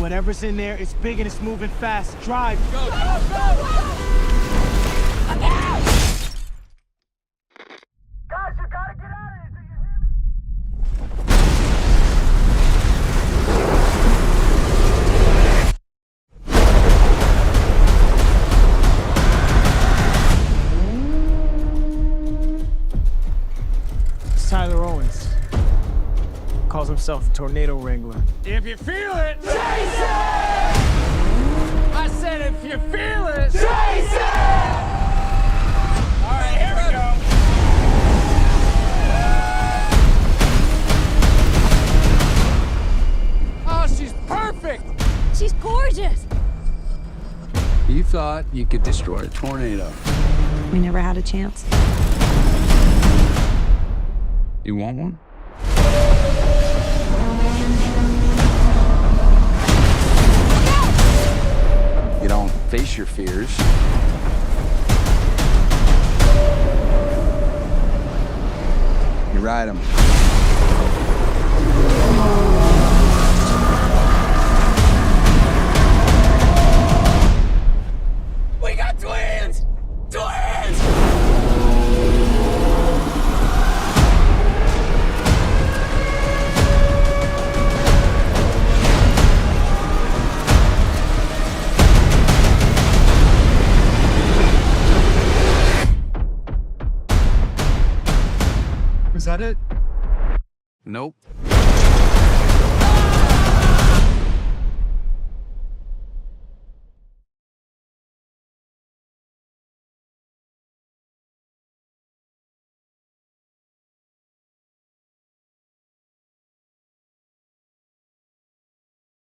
Whatever's in there, it's big and it's moving fast. Drive. Go. Go, go, go. Guys, you gotta get out of here. Do you hear me? It's Tyler Owens. Calls himself the Tornado Wrangler. If you feel it, chase it! I said if you feel it, chase it! All right, here we go. Oh, she's perfect! She's gorgeous. You thought you could destroy a tornado. We never had a chance. You want one? You don't face your fears. You ride them. We got twins! Twins! Is that it? Nope.